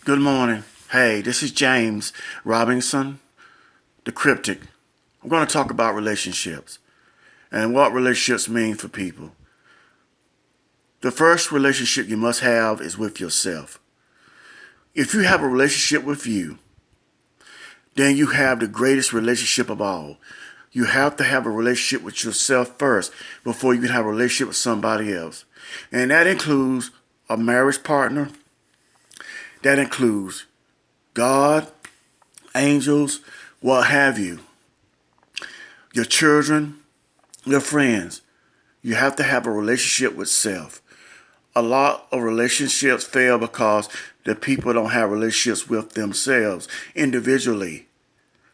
Good morning. Hey, this is James Robinson, the cryptic. I'm going to talk about relationships and what relationships mean for people. The first relationship you must have is with yourself. If you have a relationship with you, then you have the greatest relationship of all. You have to have a relationship with yourself first before you can have a relationship with somebody else. And that includes a marriage partner, that includes God, angels, what have you, your children, your friends. You have to have a relationship with self. A lot of relationships fail because the people don't have relationships with themselves individually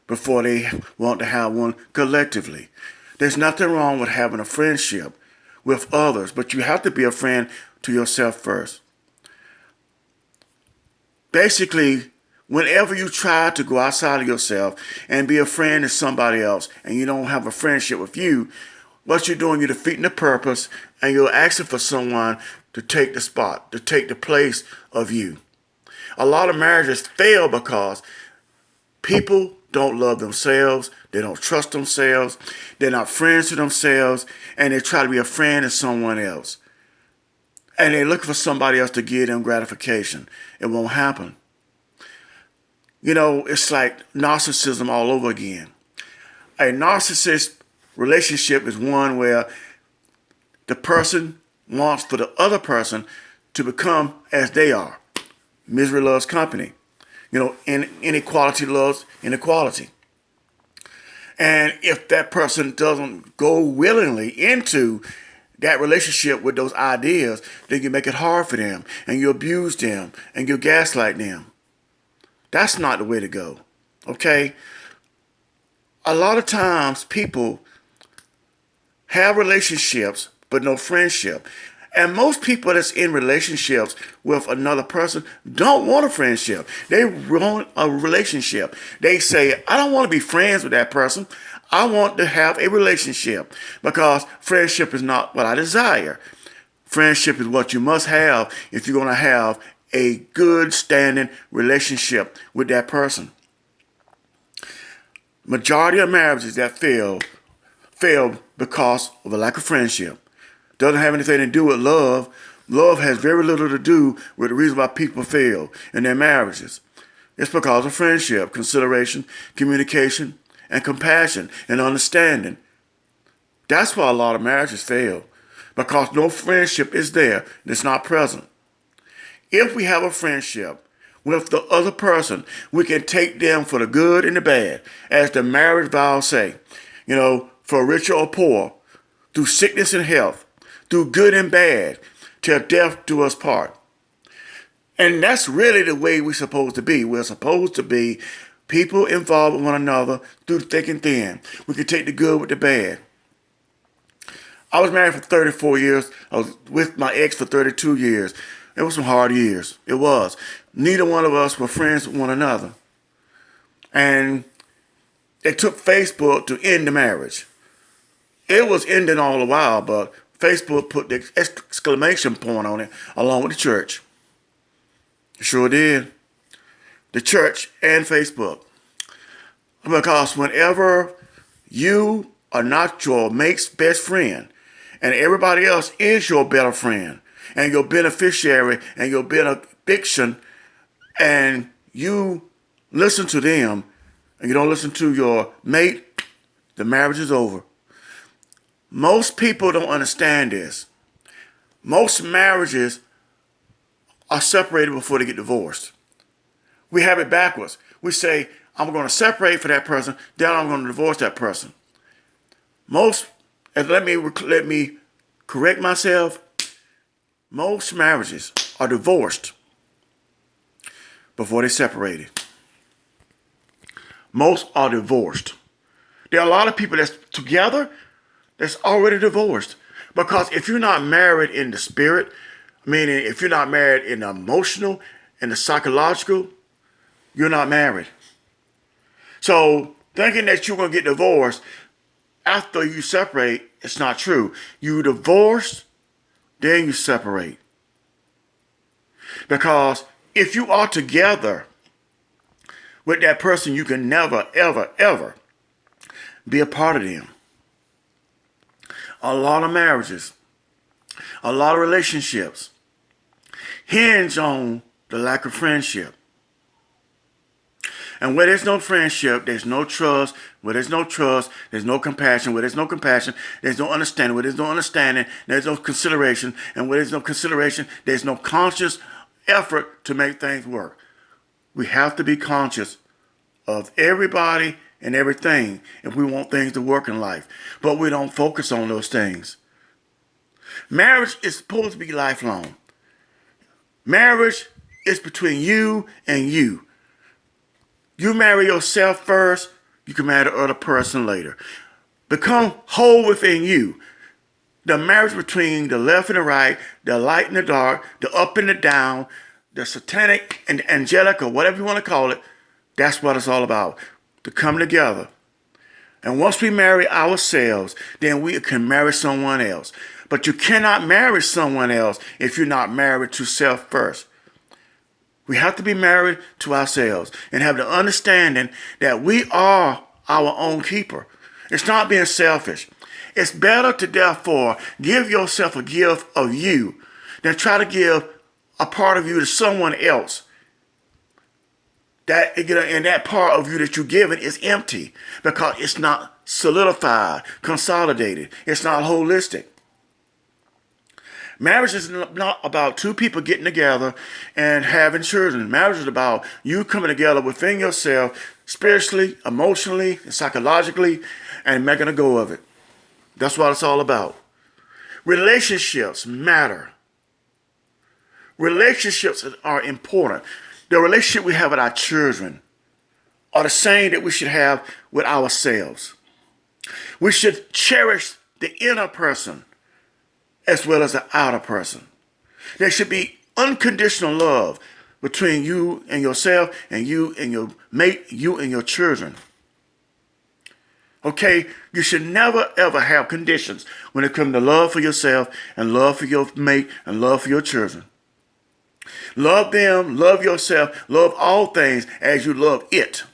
before they want to have one collectively. There's nothing wrong with having a friendship with others, but you have to be a friend to yourself first. Basically, whenever you try to go outside of yourself and be a friend to somebody else and you don't have a friendship with you, what you're doing, you're defeating the purpose and you're asking for someone to take the spot, to take the place of you. A lot of marriages fail because people don't love themselves, they don't trust themselves, they're not friends to themselves, and they try to be a friend to someone else. And they're looking for somebody else to give them gratification. It won't happen. You know, it's like narcissism all over again. A narcissist relationship is one where the person wants for the other person to become as they are. Misery loves company. You know, inequality loves inequality. And if that person doesn't go willingly into that relationship with those ideas, then you make it hard for them and you abuse them and you gaslight them. That's not the way to go. Okay? A lot of times people have relationships but no friendship. And most people that's in relationships with another person don't want a friendship. They want a relationship. They say, I don't want to be friends with that person. I want to have a relationship because friendship is not what I desire. Friendship is what you must have if you're going to have a good standing relationship with that person. Majority of marriages that fail because of a lack of friendship. Doesn't have anything to do with love. Love has very little to do with the reason why people fail in their marriages. It's because of friendship, consideration, communication, and compassion and understanding. That's why a lot of marriages fail. Because no friendship is there. It's not present. If we have a friendship with the other person, we can take them for the good and the bad. As the marriage vows say, you know, for richer or poor, through sickness and health, through good and bad, till death do us part. And that's really the way we're supposed to be. We're supposed to be people involved with one another through thick and thin. We can take the good with the bad. I was married for 34 years. I was with my ex for 32 years. It was some hard years. It was. Neither one of us were friends with one another. And it took Facebook to end the marriage. It was ending all the while, but Facebook put the exclamation point on it along with the church. It sure did. The church and Facebook. Because whenever you are not your mate's best friend and everybody else is your better friend and your beneficiary and your benediction and you listen to them and you don't listen to your mate, the marriage is over. Most people don't understand this. Most marriages are separated before they get divorced. We have it backwards. We say, I'm going to separate for that person, then I'm going to divorce that person. And let me correct myself. Most marriages are divorced before they separated. Most are divorced. There are a lot of people that's together that's already divorced. Because if you're not married in the spirit, meaning if you're not married in the emotional and the psychological, you're not married. So thinking that you're going to get divorced after you separate, it's not true. You divorce, then you separate. Because If you are together with that person, you can never, ever, ever be a part of them. A lot of marriages, a lot of relationships hinge on the lack of friendship. And where there's no friendship, there's no trust. Where there's no trust, there's no compassion. Where there's no compassion, there's no understanding. Where there's no understanding, there's no consideration. And where there's no consideration, there's no conscious effort to make things work. We have to be conscious of everybody and everything if we want things to work in life. But we don't focus on those things. Marriage is supposed to be lifelong. Marriage is between you and you. You marry yourself first, you can marry the other person later. Become whole within you. The marriage between the left and the right, the light and the dark, the up and the down, the satanic and the angelic, or whatever you want to call it, that's what it's all about. To come together. And once we marry ourselves, then we can marry someone else. But you cannot marry someone else if you're not married to self first. We have to be married to ourselves and have the understanding that we are our own keeper. It's not being selfish. It's better to therefore give yourself a gift of you than try to give a part of you to someone else. And that part of you that you're giving is empty because it's not solidified, consolidated. It's not holistic. Marriage is not about two people getting together and having children. Marriage is about you coming together within yourself, spiritually, emotionally, and psychologically, and making a go of it. That's what it's all about. Relationships matter. Relationships are important. The relationship we have with our children are the same that we should have with ourselves. We should cherish the inner person as well as the outer person. There should be unconditional love between you and yourself and you and your mate, you and your children. Okay, you should never ever have conditions when it comes to love for yourself and love for your mate and love for your children. Love them, love yourself, love all things as you love it.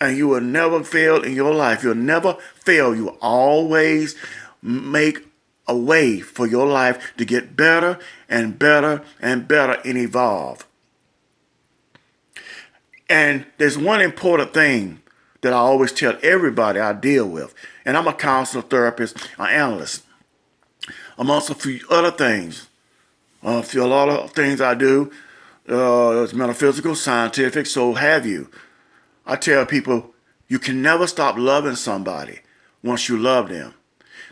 And you will never fail in your life. You'll never fail. You will always make a way for your life to get better and better and better and evolve. And there's one important thing that I always tell everybody I deal with. And I'm a counselor, therapist, an analyst, amongst a few other things. A lot of things I do, it's metaphysical, scientific, so have you. I tell people, you can never stop loving somebody once you love them.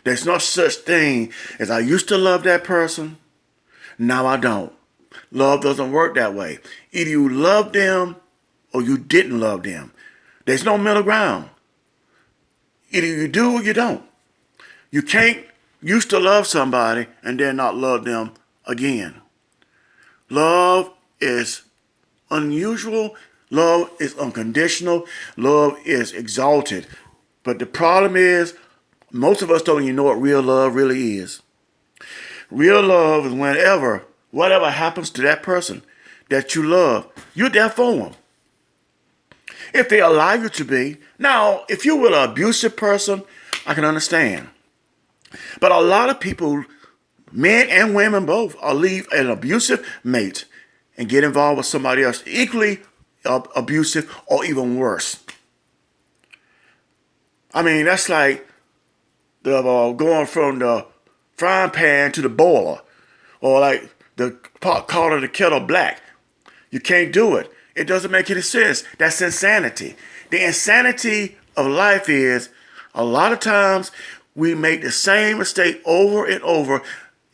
There's no such thing as I used to love that person, now I don't. Love doesn't work that way. Either you love them or you didn't love them. There's no middle ground. Either you do or you don't. You can't used to love somebody and then not love them again. Love is unusual. Love is unconditional. Love is exalted. But the problem is, most of us don't even know what real love really is. Real love is whatever happens to that person that you love, you're there for them. If they allow you to be. Now, if you were an abusive person, I can understand. But a lot of people, men and women both, leave an abusive mate and get involved with somebody else equally abusive or even worse. I mean, that's like going from the frying pan to the boiler, or like the pot calling the kettle black. You can't do it. It doesn't make any sense. That's insanity. The insanity of life is a lot of times we make the same mistake over and over,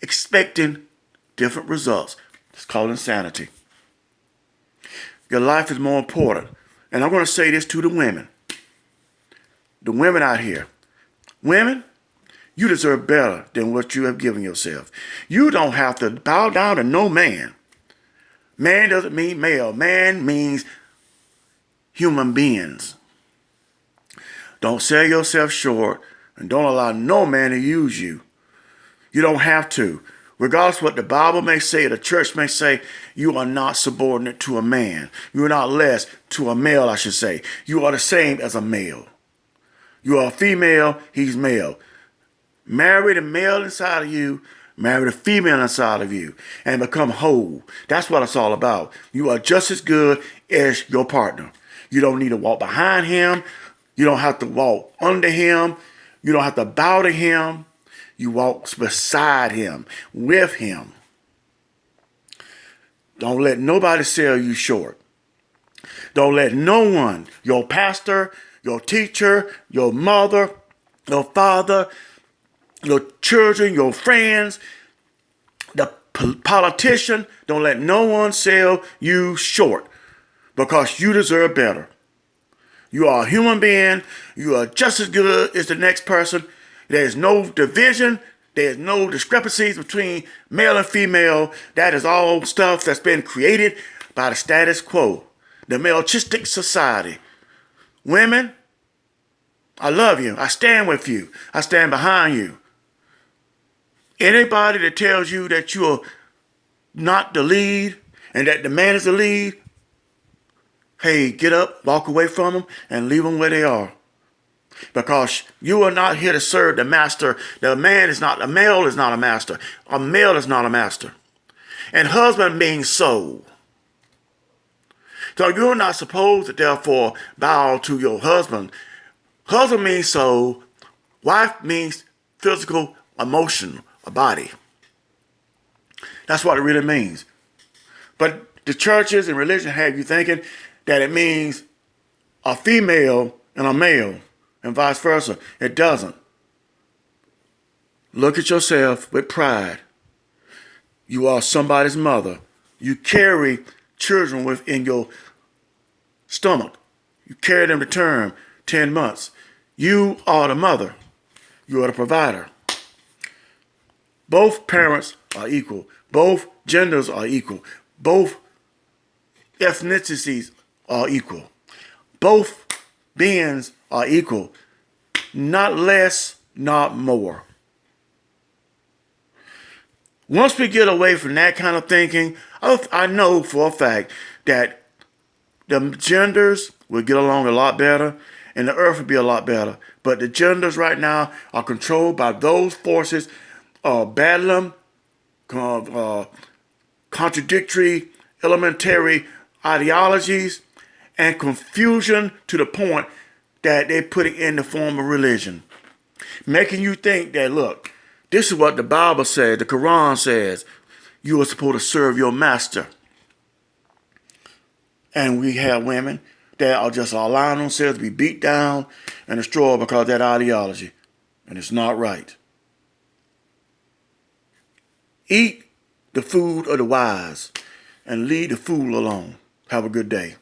expecting different results. It's called insanity. Your life is more important. And I'm going to say this to the women. The women out here. Women, you deserve better than what you have given yourself. You don't have to bow down to no man. Man doesn't mean male. Man means human beings. Don't sell yourself short and don't allow no man to use you. You don't have to. Regardless of what the Bible may say, the church may say, you are not subordinate to a man. You are not less to a male, I should say. You are the same as a male. You are a female, he's male. Marry the male inside of you, marry the female inside of you, and become whole. That's what it's all about. You are just as good as your partner. You don't need to walk behind him. You don't have to walk under him. You don't have to bow to him. You walk beside him, with him. Don't let nobody sell you short. Don't let no one, your pastor, your teacher, your mother, your father, your children, your friends, the politician, don't let no one sell you short, because you deserve better. You are a human being. You are just as good as the next person. There's no division. There's no discrepancies between male and female. That is all stuff that's been created by the status quo, the machistic society. Women, I love you. I stand with you. I stand behind you. Anybody that tells you that you're not the lead and that the man is the lead, hey, get up, walk away from them, and leave them where they are. Because you are not here to serve the master. The male is not a master. A male is not a master. And husband means soul. So you're not supposed to therefore bow to your husband. Husband means soul. Wife means physical, emotional, a body. That's what it really means. But the churches and religion have you thinking that it means a female and a male, and vice versa. It doesn't. Look at yourself with pride. You are somebody's mother. You carry children within your stomach. You carry them to term 10 months. You are the mother. You are the provider. Both parents are equal. Both genders are equal. Both ethnicities are equal. Both beings are equal. Not less, not more. Once we get away from that kind of thinking, I know for a fact that the genders will get along a lot better and the earth will be a lot better. But the genders right now are controlled by those forces of bedlam, contradictory, elementary ideologies, and confusion to the point that they put it in the form of religion. Making you think that, look, this is what the Bible says, the Quran says, you are supposed to serve your master. And we have women that are just allowing themselves to be beat down and destroyed because of that ideology. And it's not right. Eat the food of the wise and leave the fool alone. Have a good day.